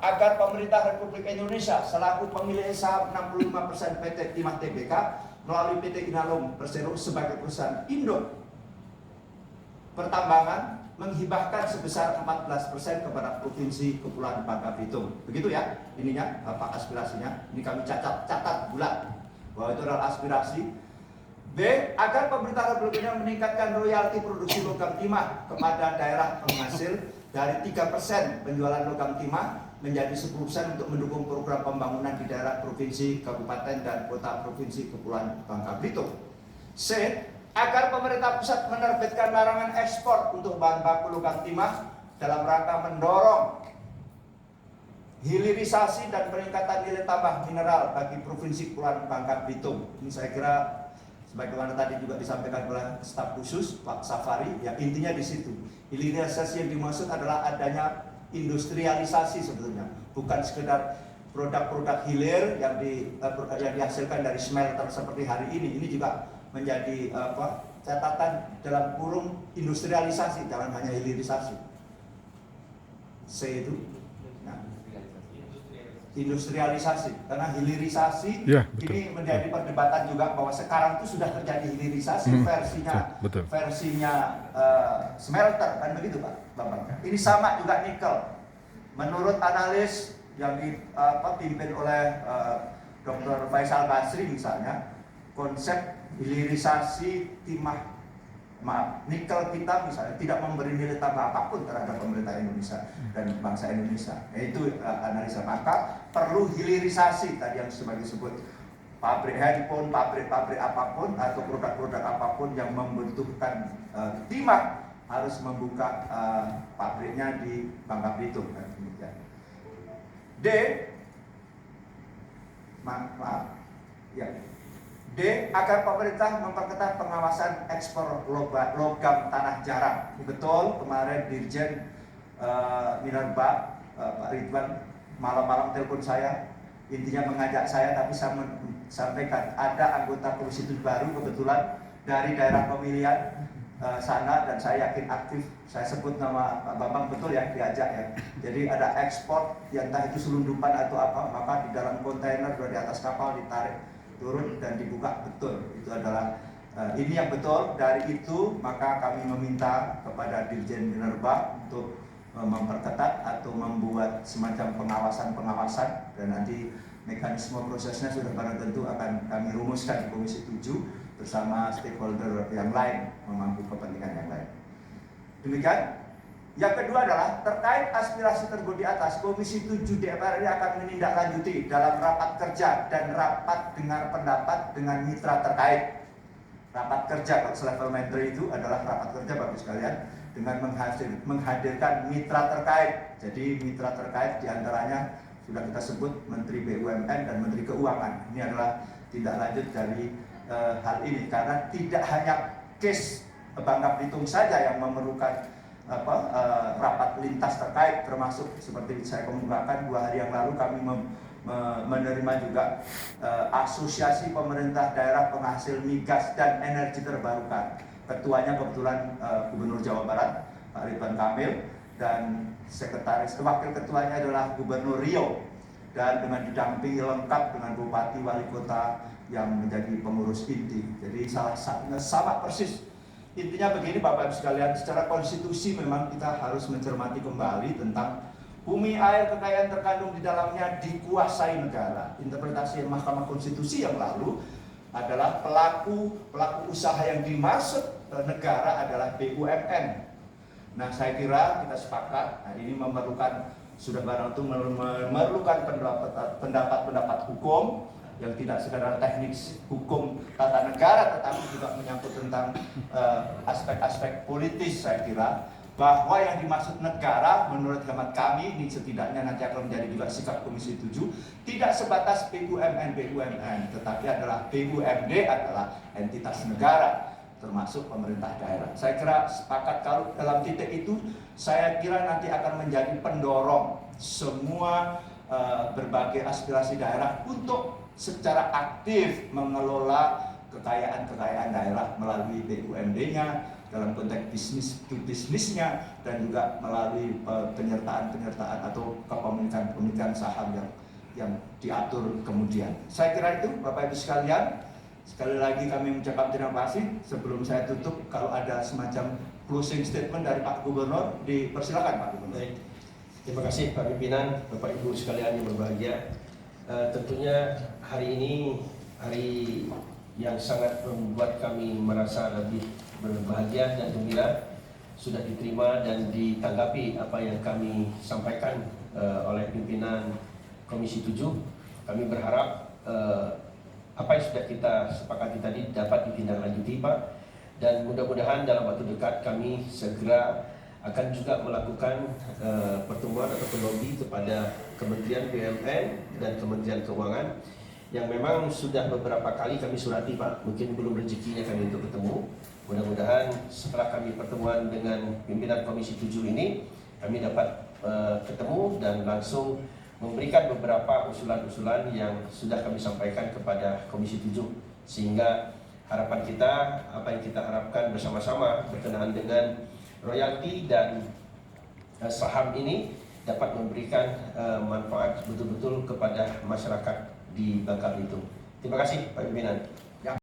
agar pemerintah Republik Indonesia selaku pemilik saham 65% PT Timah Tbk melalui PT Inalum Persero sebagai perusahaan induk pertambangan menghibahkan sebesar 14% kepada Provinsi Kepulauan Bangka Belitung. Begitu ya, ininya apa aspirasinya. Ini kami catat bulat bahwa itu adalah aspirasi. B. Agar pemerintah Republik Indonesia meningkatkan royalti produksi logam timah kepada daerah penghasil dari 3% penjualan logam timah menjadi 10% untuk mendukung program pembangunan di daerah provinsi, kabupaten, dan kota provinsi Kepulauan Bangka Belitung. C. Agar pemerintah pusat menerbitkan larangan ekspor untuk bahan baku logam timah dalam rangka mendorong hilirisasi dan peningkatan nilai tambah mineral bagi provinsi Kepulauan Bangka Belitung. Ini saya kira sebagaimana tadi juga disampaikan oleh staf khusus Pak Safari, ya intinya di situ. Hilirisasi yang dimaksud adalah adanya industrialisasi sebetulnya, bukan sekedar produk-produk hilir yang dihasilkan dari smelter seperti hari ini. Ini juga menjadi catatan dalam kurung industrialisasi, jangan hanya hilirisasi. C itu industrialisasi, karena hilirisasi ya, ini menjadi perdebatan juga bahwa sekarang itu sudah terjadi hilirisasi versinya smelter, kan begitu Pak Bambang. Ini sama juga nikel. Menurut analis yang dipimpin oleh Dr. Faisal Basri misalnya, konsep hilirisasi nikel kita misalnya tidak memberi nilai tambah apapun terhadap pemerintah Indonesia dan bangsa Indonesia. Itu analisa. Maka perlu hilirisasi tadi yang sebagai disebut pabrik handphone, pabrik apapun atau produk-produk apapun yang membutuhkan timah harus membuka pabriknya di Bangka Belitung. D. D. Agar pemerintah memperketat pengawasan ekspor logam tanah jarang. Betul, kemarin Dirjen Minerba Pak Ridwan malam-malam telepon saya, intinya mengajak saya, tapi saya sampaikan ada anggota Komisi 7 baru kebetulan dari daerah pemilihan sana, dan saya yakin aktif. Saya sebut nama Pak Bambang, betul ya, diajak ya. Jadi ada ekspor, yang entah itu selundupan atau apa, maka di dalam kontainer sudah di atas kapal ditarik turun dan dibuka, betul. Itu adalah ini yang betul. Dari itu maka kami meminta kepada Dirjen Minerba untuk memperketat atau membuat semacam pengawasan, dan nanti mekanisme prosesnya sudah barang tentu akan kami rumuskan di Komisi 7 bersama stakeholder yang lain, memangku kepentingan yang lain. Demikian. Yang kedua adalah terkait aspirasi tersebut di atas, Komisi 7 DPR ini akan menindaklanjuti dalam rapat kerja dan rapat dengar pendapat dengan mitra terkait. Rapat kerja selevel menteri itu adalah rapat kerja Bapak sekalian dengan menghadirkan mitra terkait. Jadi mitra terkait diantaranya sudah kita sebut Menteri BUMN dan Menteri Keuangan. Ini adalah tindak lanjut dari hal ini, karena tidak hanya case Bangka Belitung saja yang memerlukan rapat lintas terkait, termasuk seperti saya kemukakan 2 hari yang lalu kami menerima juga asosiasi pemerintah daerah penghasil migas dan energi terbarukan. Ketuanya kebetulan Gubernur Jawa Barat Pak Ridwan Kamil, dan wakil ketuanya adalah Gubernur Riau, dan dengan didampingi lengkap dengan bupati wali kota yang menjadi pengurus inti. Jadi salah satunya sama persis. Intinya begini Bapak Ibu sekalian, secara konstitusi memang kita harus mencermati kembali tentang bumi air kekayaan terkandung di dalamnya dikuasai negara. Interpretasi Mahkamah Konstitusi yang lalu adalah pelaku usaha yang dimaksud negara adalah BUMN. Nah, saya kira kita sepakat, ini memerlukan sudah barang itu memerlukan pendapat hukum yang tidak sekedar teknik hukum tata negara, tetapi juga menyangkut tentang aspek-aspek politis. Saya kira bahwa yang dimaksud negara menurut hemat kami, ini setidaknya nanti akan menjadi juga sikap Komisi 7, tidak sebatas BUMN, tetapi adalah BUMD adalah entitas negara, termasuk pemerintah daerah. Saya kira sepakat. Kalau dalam titik itu, saya kira nanti akan menjadi pendorong semua berbagai aspirasi daerah untuk secara aktif mengelola kekayaan daerah melalui BUMD-nya, dalam konteks bisnis to bisnisnya dan juga melalui penyertaan atau kepemilikan saham yang diatur kemudian. Saya kira itu Bapak Ibu sekalian. Sekali lagi kami mengucapkan terima kasih. Sebelum saya tutup, kalau ada semacam closing statement dari Pak Gubernur, dipersilakan Pak Gubernur. Baik. Terima kasih Pak Pimpinan, Bapak Ibu sekalian yang berbahagia. Tentunya hari ini hari yang sangat membuat kami merasa lebih berbahagia dan gembira, sudah diterima dan ditanggapi apa yang kami sampaikan oleh pimpinan Komisi 7. Kami berharap apa yang sudah kita sepakati tadi dapat ditindaklanjuti Pak, dan mudah-mudahan dalam waktu dekat kami segera akan juga melakukan pertemuan atau lobby kepada Kementerian BUMN dan Kementerian Keuangan yang memang sudah beberapa kali kami surati Pak, mungkin belum rezekinya kami untuk ketemu. Mudah-mudahan setelah kami pertemuan dengan pimpinan Komisi 7 ini, kami dapat ketemu dan langsung memberikan beberapa usulan-usulan yang sudah kami sampaikan kepada Komisi 7, sehingga harapan kita, apa yang kita harapkan bersama-sama berkenaan dengan royalti dan saham ini dapat memberikan manfaat betul-betul kepada masyarakat di Bangka Belitung. Terima kasih Pak Pimpinan.